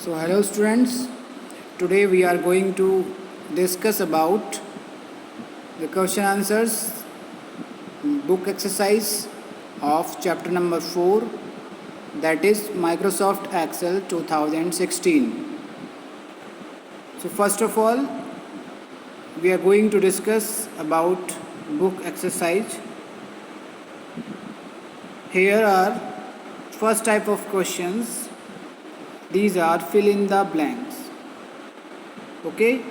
So hello students, today we are going to discuss about the question answers book exercise of chapter number 4, that is Microsoft Excel 2016. So first of all, we are going to discuss about book exercise. Here are first type of questions. These are fill in the blanks. Okay,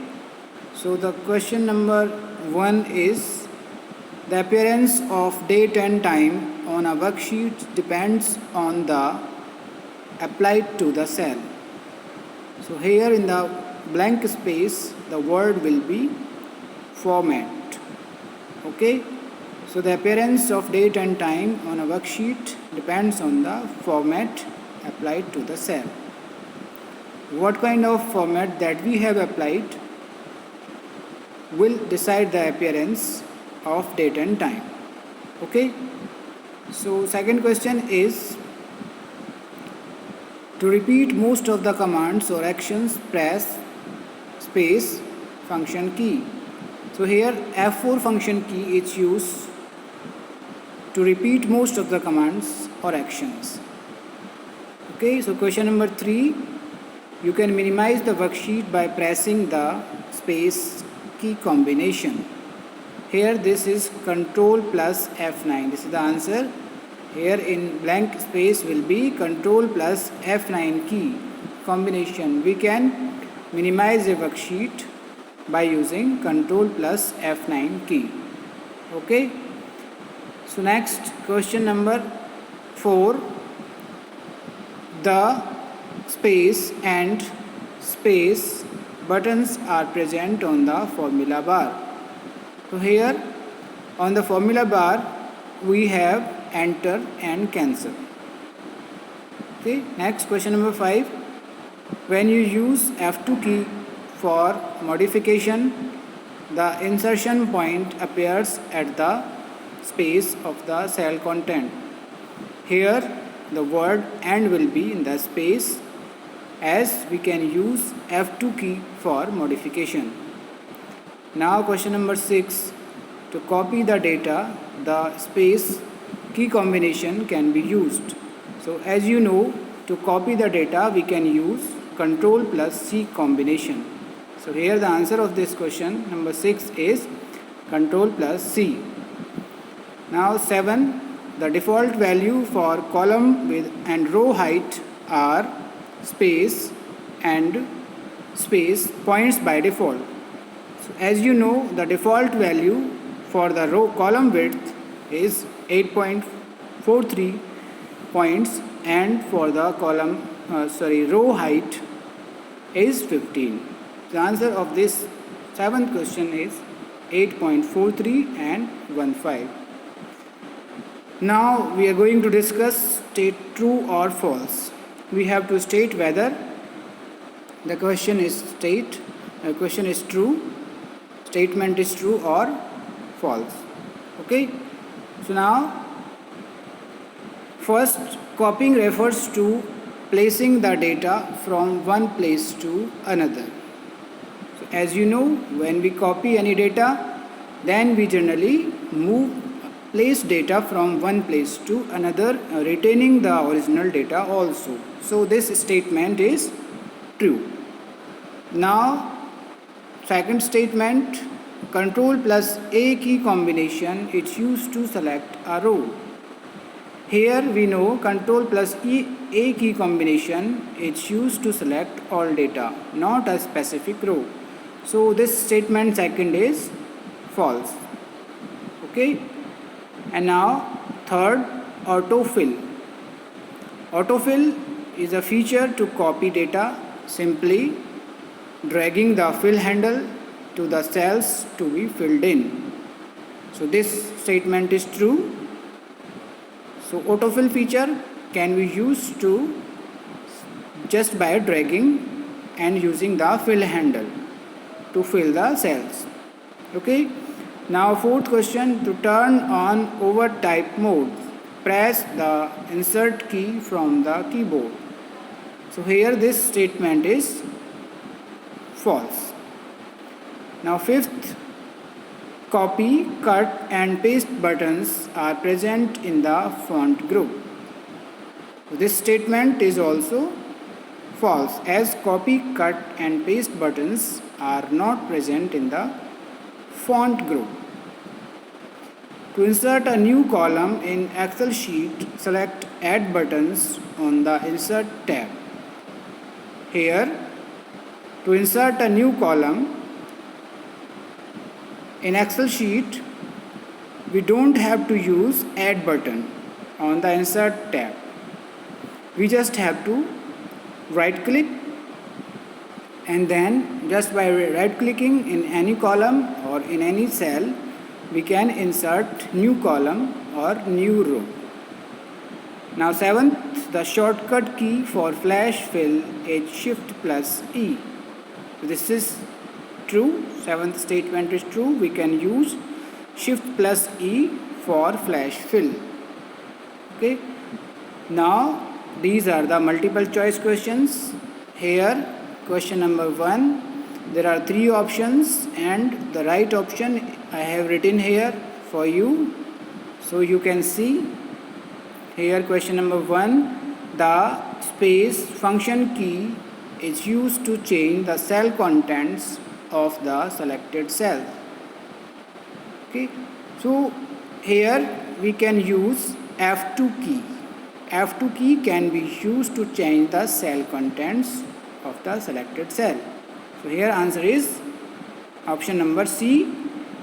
so the question number 1 is the appearance of date and time on a worksheet depends on the applied to the cell. So here in the blank space the word will be format. Okay, so the appearance of date and time on a worksheet depends on the format applied to the cell. What kind of format that we have applied will decide the appearance of date and time. Okay, so second question is to repeat most of the commands or actions, press space function key. So here F4 function key is used to repeat most of the commands or actions. Okay, so question number 3, you can minimize the worksheet by pressing the space key combination. Here this is Control plus F9. This is the answer. Here in blank space will be Control plus F9 key combination. We can minimize a worksheet by using Control plus F9 key. Okay. So next question number 4. The space and space buttons are present on the formula bar. So here on the formula bar we have enter and cancel. Okay, next question number 5. When you use F2 key for modification, the insertion point appears at the space of the cell content. Here the word and will be in the space, as we can use F2 key for modification. Now question number 6. To copy the data, the space key combination can be used. So as you know, to copy the data we can use Control plus C combination. So here the answer of this question number 6 is Control plus C. Now 7. The default value for column width and row height are space and space points by default. So as you know, the default value for the row column width is 8.43 points and for the row height is 15. The answer of this 7th question is 8.43 and 15. Now we are going to discuss state true or false. We have to state whether the question is true, statement is true or false. Okay, so now first, copying refers to placing the data from one place to another. So as you know, when we copy any data, then we generally place data from one place to another, retaining the original data also. So this statement is true. Now second statement, Control plus A key combination is used to select a row. Here we know Control plus A key combination is used to select all data, not a specific row. So this statement second is false. Okay. And now third, autofill. Autofill is a feature to copy data simply dragging the fill handle to the cells to be filled in. So this statement is true. So autofill feature can be used to just by dragging and using the fill handle to fill the cells. Okay. Now fourth question, to turn on overtype mode, press the insert key from the keyboard. So here this statement is false. Now fifth, copy, cut and paste buttons are present in the font group. This statement is also false, as copy, cut and paste buttons are not present in the font group. To insert a new column in Excel sheet, select Add Buttons on the Insert tab. Here, to insert a new column in Excel sheet, we don't have to use Add button on the Insert tab. We just have to right click, and then just by right clicking in any column or in any cell, we can insert new column or new row. Now seventh, the shortcut key for flash fill is Shift plus E. This is true. Seventh statement is true. We can use Shift plus E for flash fill. Okay. Now these are the multiple choice questions. Here question number 1, there are 3 options and the right option I have written here for you, so you can see. Here question number 1, the space function key is used to change the cell contents of the selected cell. Okay, so here we can use F2 key. F2 key can be used to change the cell contents of the selected cell. So here answer is option number C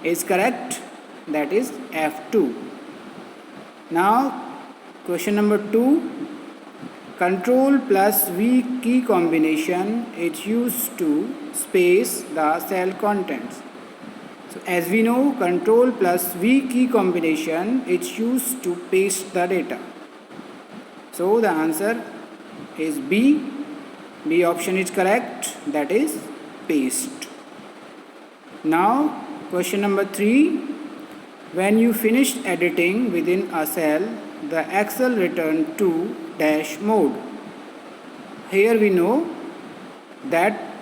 is correct, that is F2. Now question number 2, Control plus V key combination is used to space the cell contents. So as we know, Control plus V key combination is used to paste the data. So the answer is B. B option is correct, that is paste. Now question number 3, when you finished editing within a cell, the Excel return to dash mode. Here we know that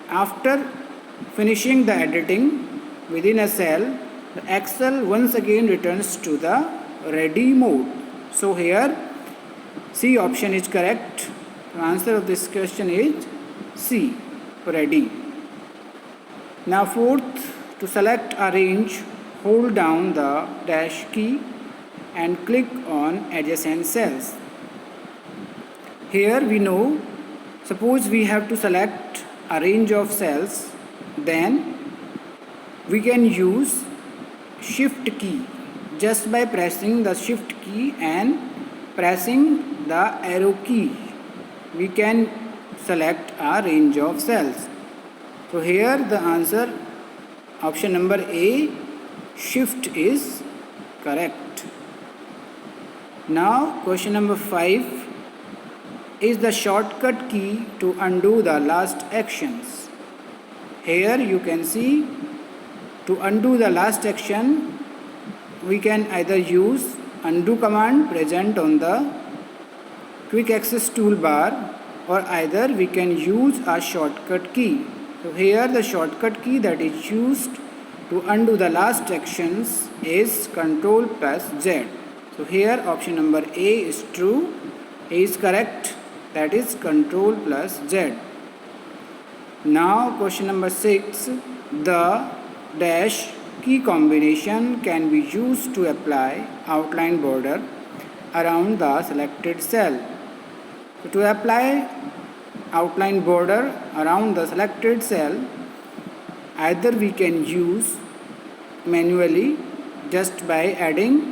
after finishing the editing within a cell, the Excel once again returns to the ready mode. So here C option is correct. The answer of this question is C, ready. Now fourth, to select a range, hold down the dash key and click on adjacent cells. Here we know, suppose we have to select a range of cells, then we can use Shift key just by pressing the Shift key and pressing the arrow key. We can select a range of cells. So here the answer option number A, Shift, is correct. Now question number 5 is the shortcut key to undo the last actions. Here you can see, to undo the last action we can either use undo command present on the quick access toolbar, or either we can use a shortcut key. So here the shortcut key that is used to undo the last actions is Control plus Z. So here option number A is true, A is correct, that is Control plus Z. Now question number 6, the dash key combination can be used to apply outline border around the selected cell. So to apply outline border around the selected cell, either we can use manually just by adding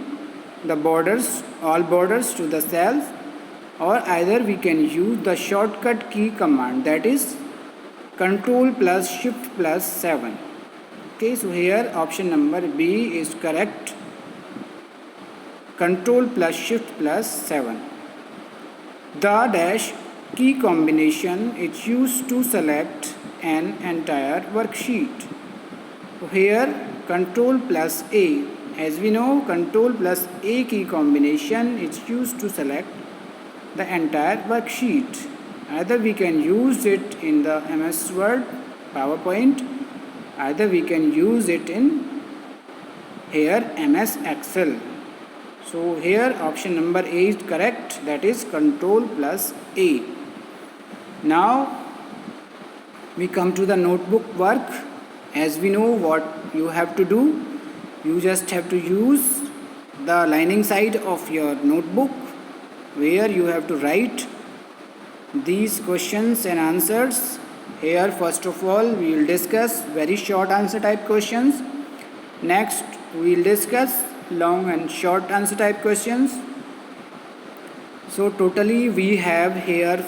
the borders, all borders to the cells, or either we can use the shortcut key command, that is Control plus Shift plus 7. Okay, so here option number B is correct, Control plus Shift plus 7. The dash key combination is used to select an entire worksheet. So here Control plus A, as we know, Control plus A key combination is used to select the entire worksheet. Either we can use it in the MS Word, PowerPoint, either we can use it in here MS Excel. So here option number A is correct, that is Control plus A. Now we come to the notebook work. As we know what you have to do, you just have to use the lining side of your notebook where you have to write these questions and answers. Here first of all we will discuss very short answer type questions. Next we will discuss long and short answer type questions. So totally we have here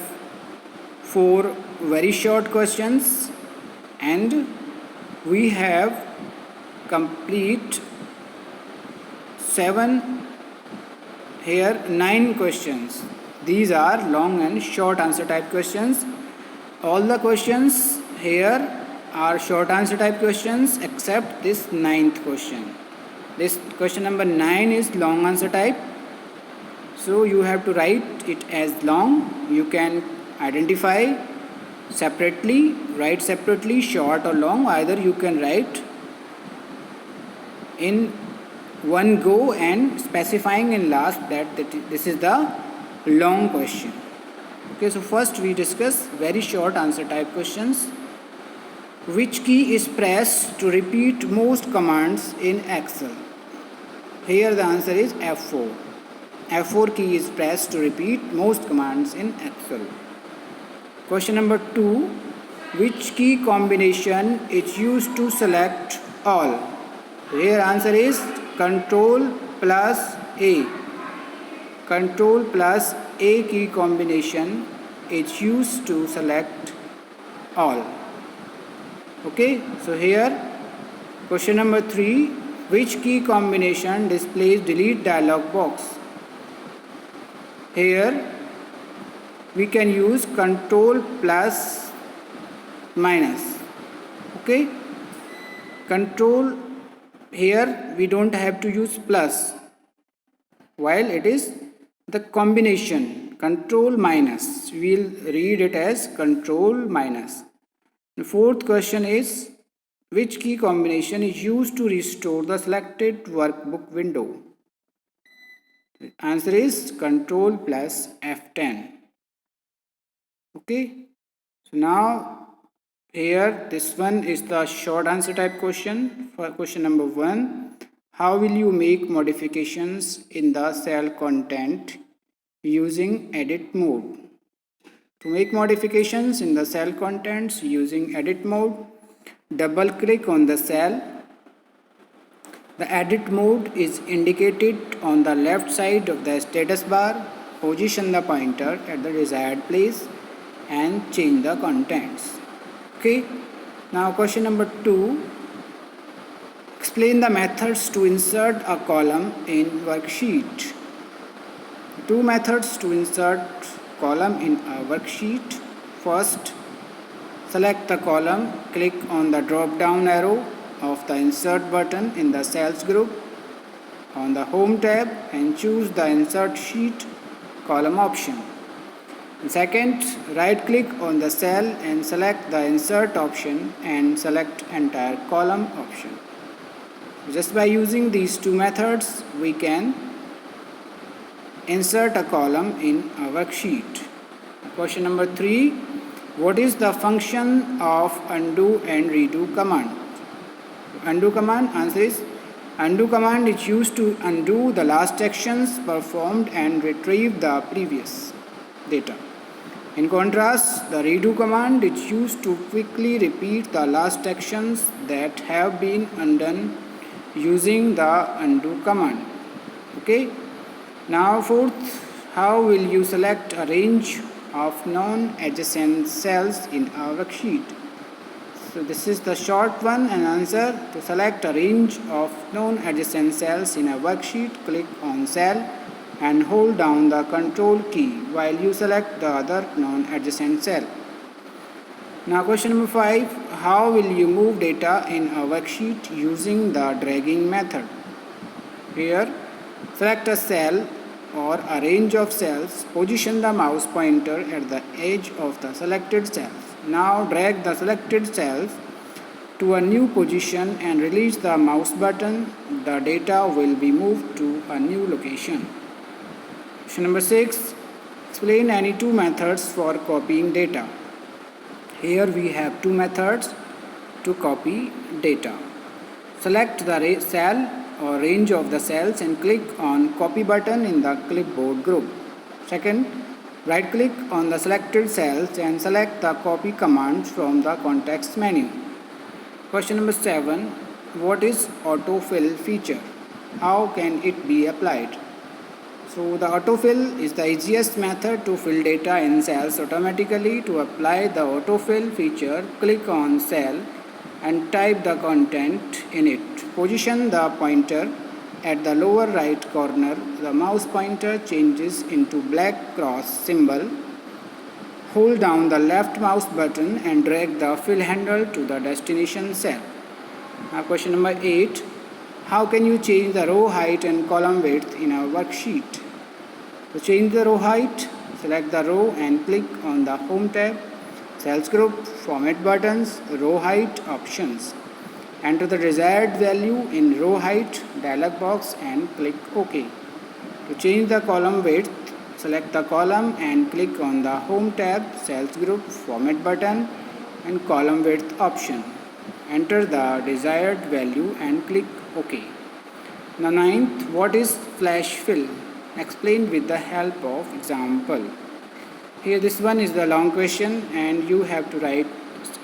4 very short questions and we have complete 9 questions. These are long and short answer type questions. All the questions here are short answer type questions except this 9th question. This question number 9 is long answer type. So you have to write it as long. You can identify separately, write separately short or long. Either you can write in one go and specifying in last that this is the long question. Okay, so first we discuss very short answer type questions. Which key is pressed to repeat most commands in Excel? Here the answer is F4. F4 key is pressed to repeat most commands in Excel. Question number 2. Which key combination is used to select all? Here answer is Control plus A. Control plus A key combination is used to select all. Okay, so here question number 3. Which key combination displays delete dialog box? Here we can use Control plus minus. Okay, Control, here we don't have to use plus, while it is the combination Control minus, we will read it as Control minus. The 4th question is which key combination is used to restore the selected workbook window? The answer is Control plus F10. Okay, so now here this one is the short answer type question. For question number 1, how will you make modifications in the cell content using edit mode? To make modifications in the cell contents using edit mode, double click on the cell. The edit mode is indicated on the left side of the status bar. Position the pointer at the desired place and change the contents. Okay, now question number 2. Explain the methods to insert a column in worksheet. 2 methods to insert column in a worksheet. First, select the column, click on the drop down arrow of the insert button in the cells group on the home tab and choose the insert sheet column option. Second, right click on the cell and select the insert option and select entire column option. Just by using these 2 methods we can insert a column in a worksheet. Question number 3. What is the function of undo and redo command? Undo command, answer is undo command is used to undo the last actions performed and retrieve the previous data. In contrast, the redo command is used to quickly repeat the last actions that have been undone using the undo command. Okay. Now 4th, how will you select a range of non-adjacent cells in a worksheet? So this is the short one and answer. To select a range of non-adjacent cells in a worksheet, click on cell and hold down the control key while you select the other non-adjacent cell. Now question number 5, how will you move data in a worksheet using the dragging method? Here, select a cell or a range of cells, position the mouse pointer at the edge of the selected cells. Now drag the selected cells to a new position and release the mouse button. The data will be moved to a new location. Question number 6. Explain any two methods for copying data. Here we have two methods to copy data. Select the cell or range of the cells and click on copy button in the clipboard group. Second, right click on the selected cells and select the copy command from the context menu. Question number 7. What is autofill feature? How can it be applied? So the autofill is the easiest method to fill data in cells automatically. To apply the autofill feature, click on cell and type the content in it. Position the pointer at the lower right corner. The mouse pointer changes into black cross symbol. Hold down the left mouse button and drag the fill handle to the destination cell. Now question number 8. How can you change the row height and column width in a worksheet? To change the row height, select the row and click on the Home tab, Cells group, Format buttons, Row height options. Enter the desired value in row height dialog box and click OK. To change the column width, select the column and click on the Home tab, Cells group, Format button and Column width option. Enter the desired value and click OK. Now 9th, what is flash fill? Explain with the help of example. Here this one is the long question and you have to write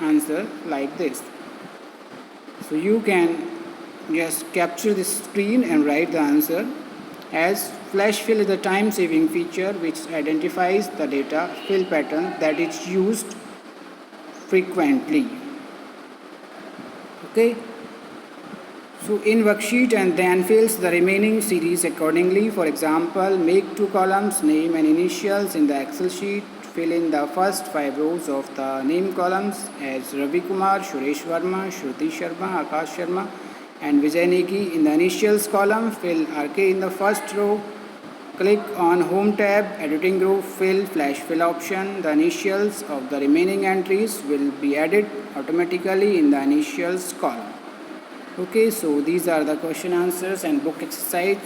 answer like this. So you can just capture this screen and write the answer, as flash fill is a time saving feature which identifies the data fill pattern that is used frequently. Okay. So in worksheet and then fills the remaining series accordingly. For example, make two columns, name and initials in the Excel sheet. Fill in the first 5 rows of the name columns as Ravi Kumar, Suresh Verma, Shruti Sharma, Akash Sharma and Vijay Negi. In the initials column, fill RK in the first row. Click on Home tab, Editing group, Fill Flash Fill option. The initials of the remaining entries will be added automatically in the initials column. Okay, so these are the question answers and book exercise.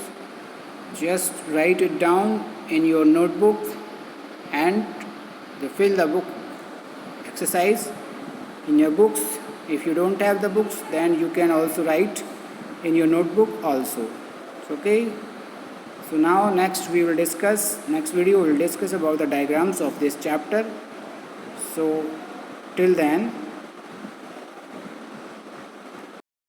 Just write it down in your notebook and fill the book exercise in your books. If you don't have the books, then you can also write in your notebook also. Okay. So now next video we will discuss about the diagrams of this chapter. So till then,